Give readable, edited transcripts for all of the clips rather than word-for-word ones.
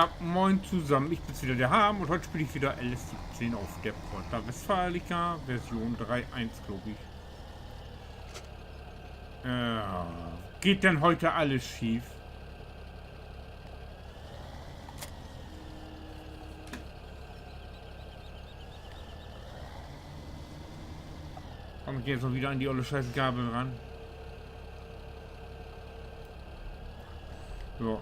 Ja, moin zusammen, ich bin's wieder der Ham und heute spiele ich wieder LS17 auf der Porta Westfalica Version 3.1, glaube ich. Geht denn heute alles schief? Komm ich jetzt noch wieder an die olle scheiß Gabel ran? Ja.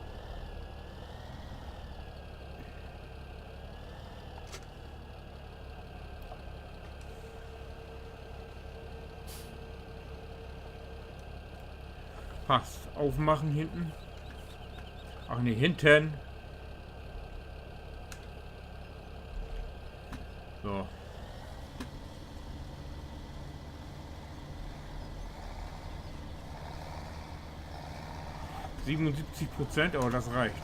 Passt. Aufmachen hinten. Ach ne, hinten. So. %, aber das reicht.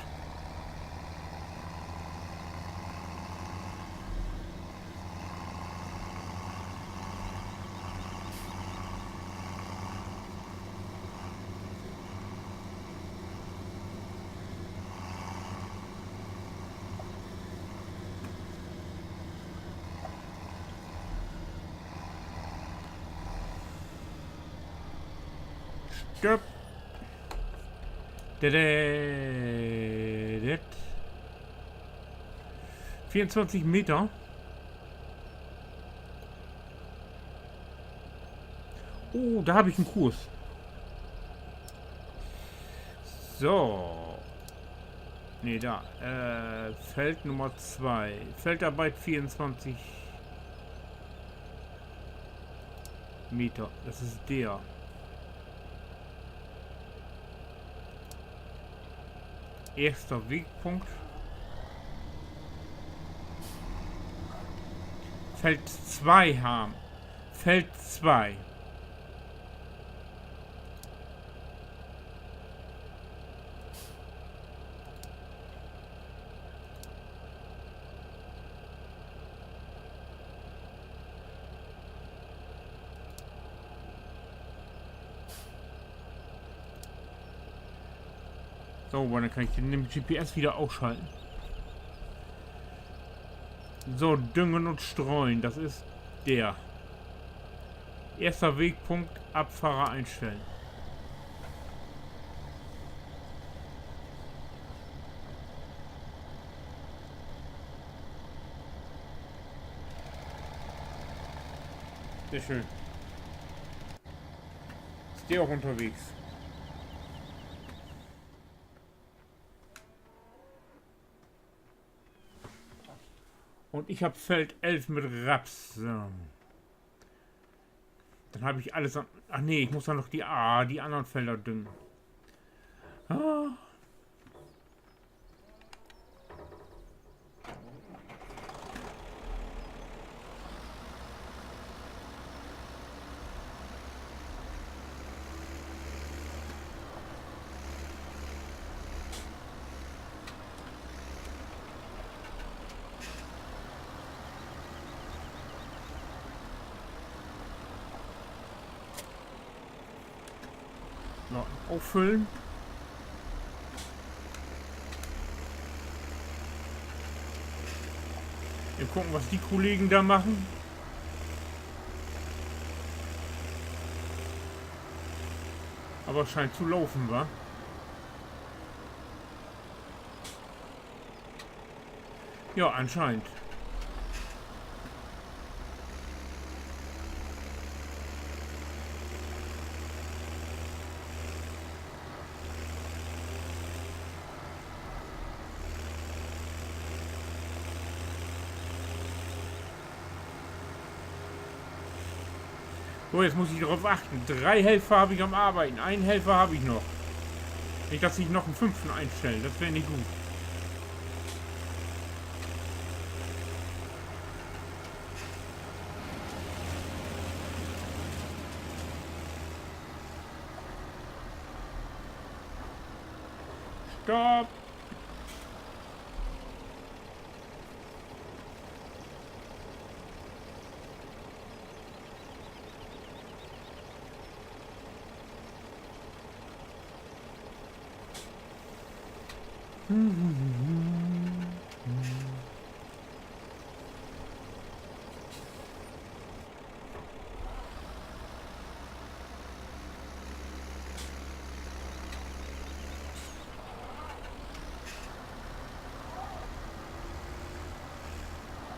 Stopp. 24 Meter. Oh, da habe ich einen Kurs. So. Ne, da. Feld Nummer 2. Feldarbeit 24 Meter. Das ist der. Erster Wegpunkt. Feld 2 haben. Feld 2. So, dann kann ich den GPS wieder ausschalten. So, düngen und streuen, das ist der. Erster Wegpunkt, Abfahrer einstellen. Sehr schön. Ist der auch unterwegs? Und ich habe Feld 11 mit Raps. So. Dann habe ich alles an. Ach nee, ich muss dann noch die anderen Felder düngen. Ah. So, auffüllen. Wir gucken, was die Kollegen da machen. Aber es scheint zu laufen, wa? Ja, anscheinend. So, jetzt muss ich darauf achten. 3 Helfer habe ich am Arbeiten. Einen Helfer habe ich noch. Nicht, dass ich noch einen 5. einstelle. Das wäre nicht gut. Stopp!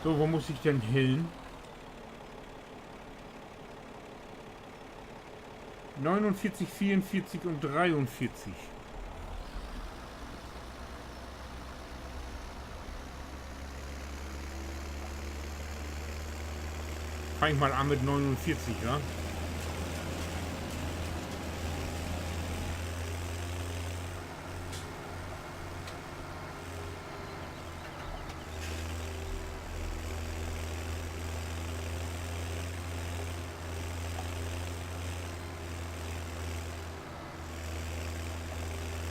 So, wo muss ich denn hin? 49, 44 und 43. Fang ich mal an mit 49, ja?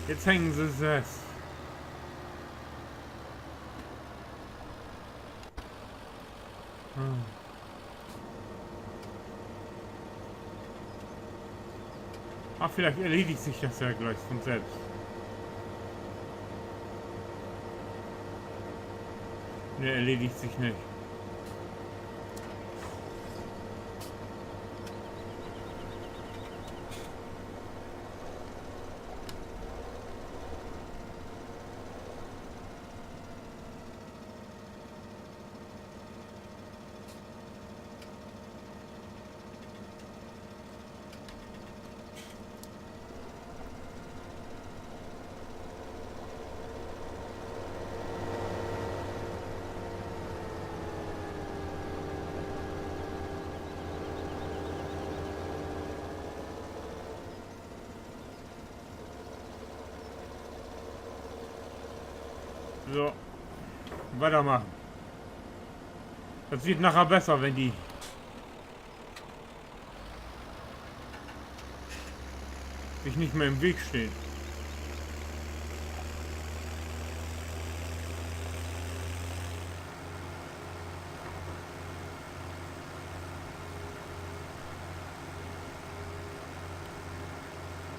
Jetzt hängen sie es. Ach, vielleicht erledigt sich das ja gleich von selbst. Ne, erledigt sich nicht. So, weitermachen. Das wird nachher besser, wenn die sich nicht mehr im Weg stehen.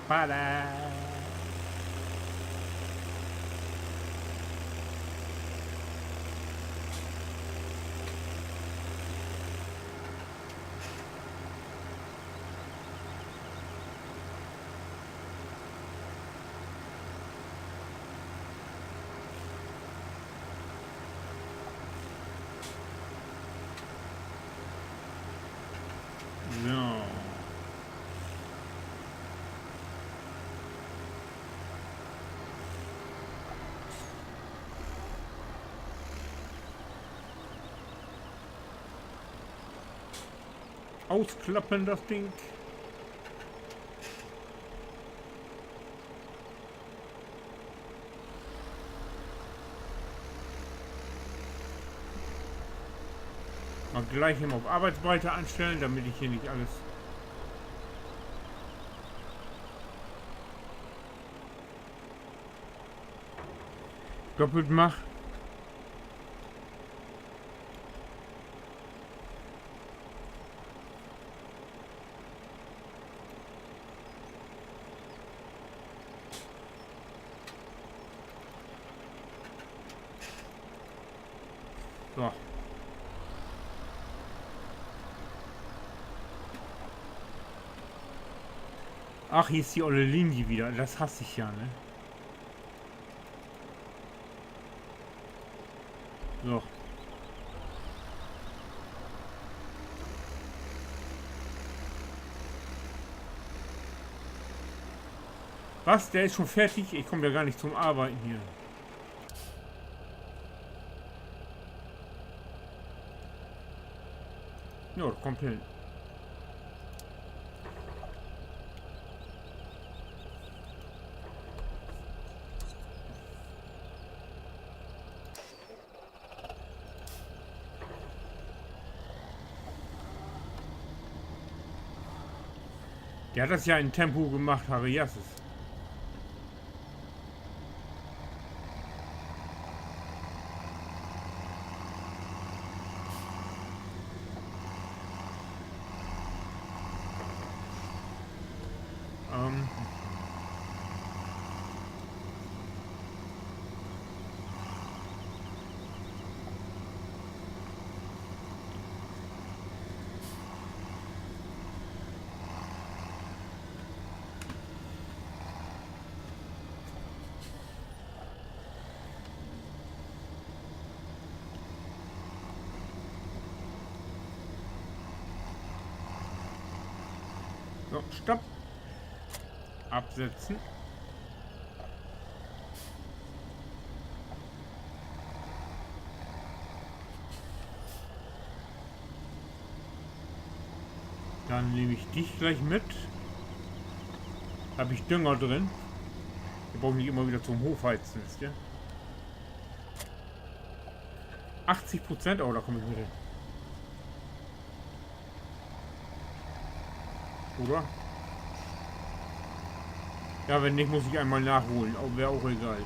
Bada. So. Ausklappen das Ding. Mal gleich immer auf Arbeitsbreite einstellen, damit ich hier nicht alles doppelt mache. So. Ach, hier ist die olle Linie wieder. Das hasse ich ja, ne? So. Was? Der ist schon fertig? Ich komme ja gar nicht zum Arbeiten hier. Ja, kommt hin. Der hat das ja in Tempo gemacht, Harriasses. So, stopp. Absetzen. Dann nehme ich dich gleich mit. Habe ich Dünger drin. Wir brauchen nicht immer wieder zum Hof heizen, wisst ihr? 80%, oh, da komme ich mit hin. Oder? Ja, wenn nicht, muss ich einmal nachholen. Oh, wäre auch egal.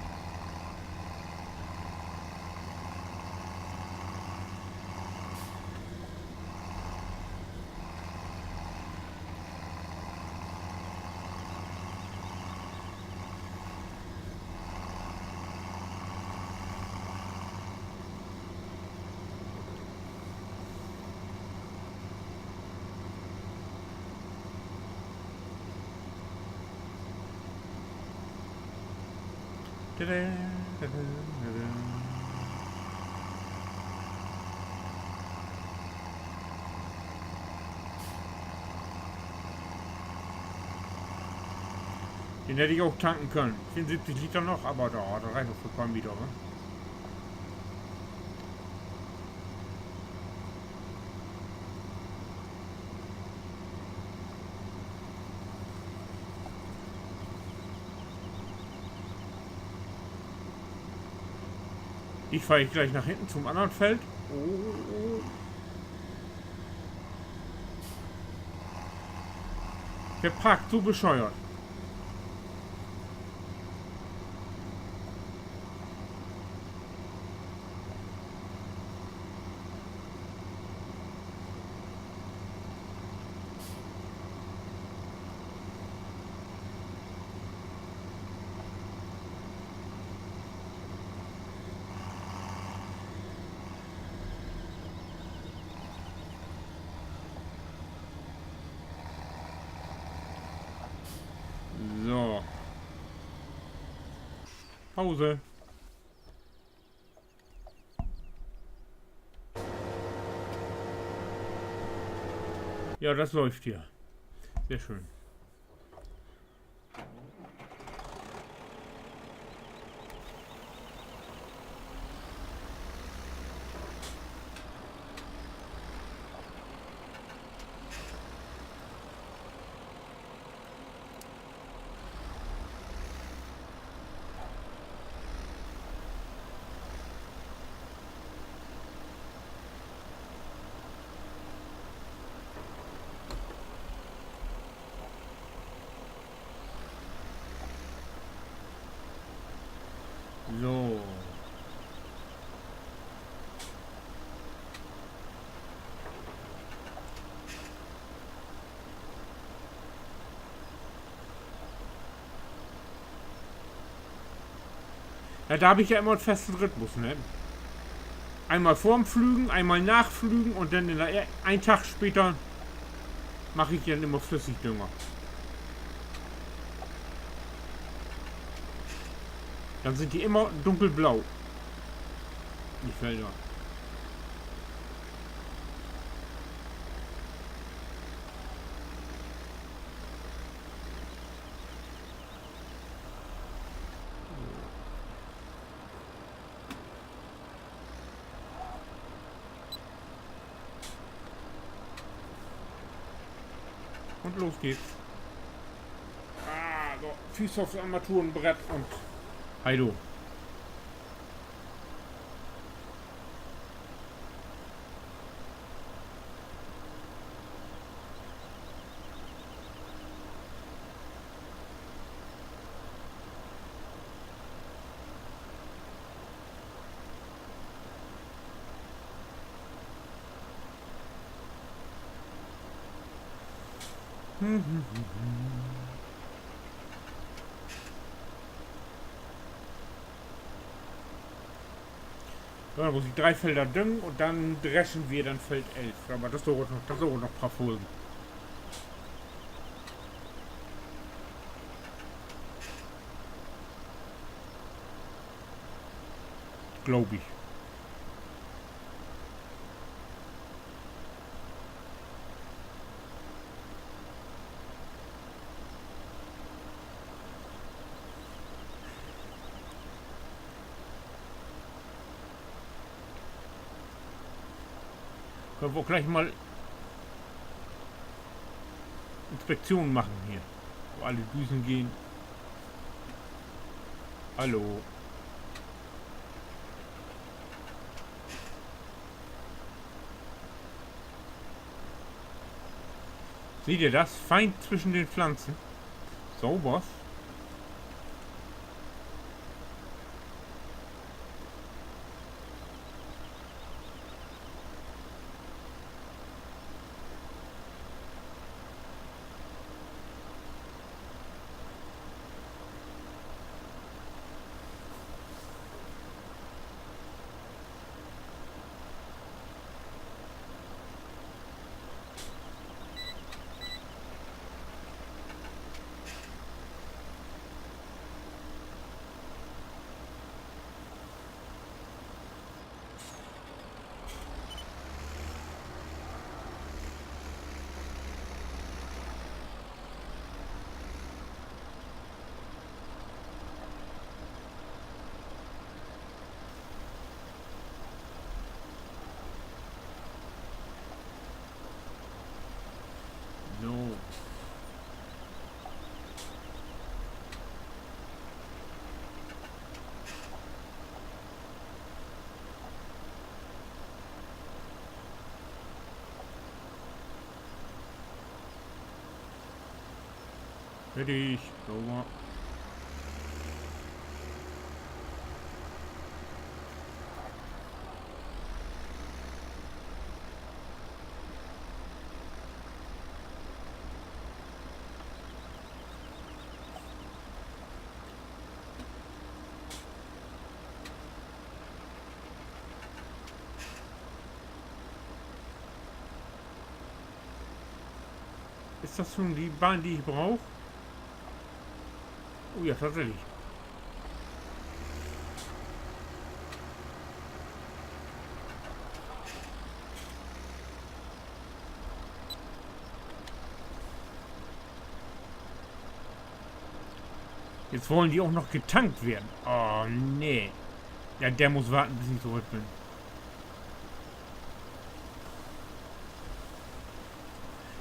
Den hätte ich auch tanken können. 74 Liter noch, aber da reicht noch vollkommen wieder. Ne? Ich fahre gleich nach hinten zum anderen Feld. Oh. Der parkt so bescheuert. So. Pause. Ja, das läuft hier. Sehr schön. So. Ja, da habe ich ja immer einen festen Rhythmus, ne? Einmal vorm Pflügen, einmal nachpflügen und dann einen Tag später mache ich dann immer Flüssigdünger. Dann sind die immer dunkelblau. Die Felder. Und los geht's. Ah, so. Füße aufs Armaturenbrett und Heido. So, dann muss ich 3 Felder düngen und dann dreschen wir dann Feld 11. Aber das dauert noch ein paar Folgen. Glaube ich. Können wir auch gleich mal Inspektionen machen hier. Wo alle Düsen gehen. Hallo. Seht ihr das? Feind zwischen den Pflanzen. Sauber. So. Fertig. Sauber. Ist das schon die Bahn, die ich brauche? Oh ja, tatsächlich. Jetzt wollen die auch noch getankt werden. Oh, nee. Ja, der muss warten, bis ich zurück bin.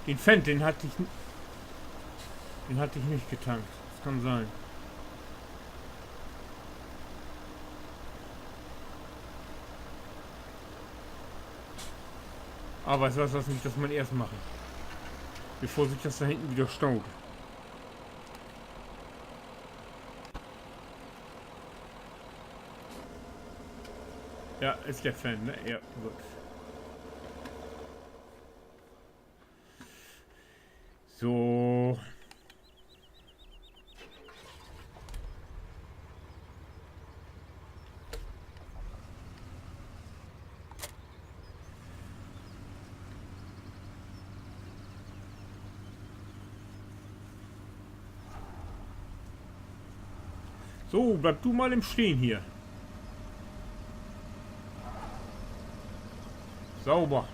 Den Fendt, den hatte ich nicht getankt. Das kann sein. Aber weißt du was, lass mich das mal erst machen. Bevor sich das da hinten wieder staut. Ja, ist der Fan, ne? Ja, gut. So. So, bleib du mal im Stehen hier. Sauber.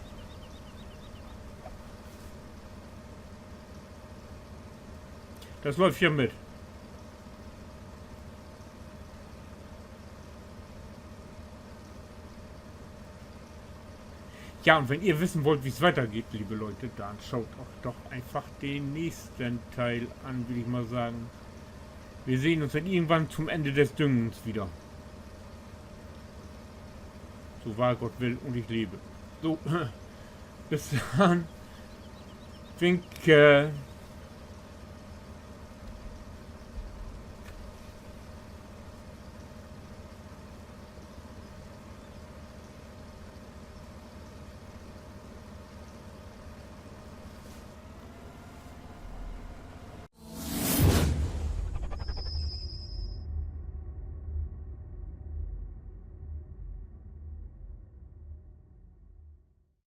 Das läuft hier mit. Ja, und wenn ihr wissen wollt, wie es weitergeht, liebe Leute, dann schaut euch doch einfach den nächsten Teil an, würde ich mal sagen. Wir sehen uns dann irgendwann zum Ende des Düngens wieder. So wahr Gott will und ich lebe. So, bis dann. Winke.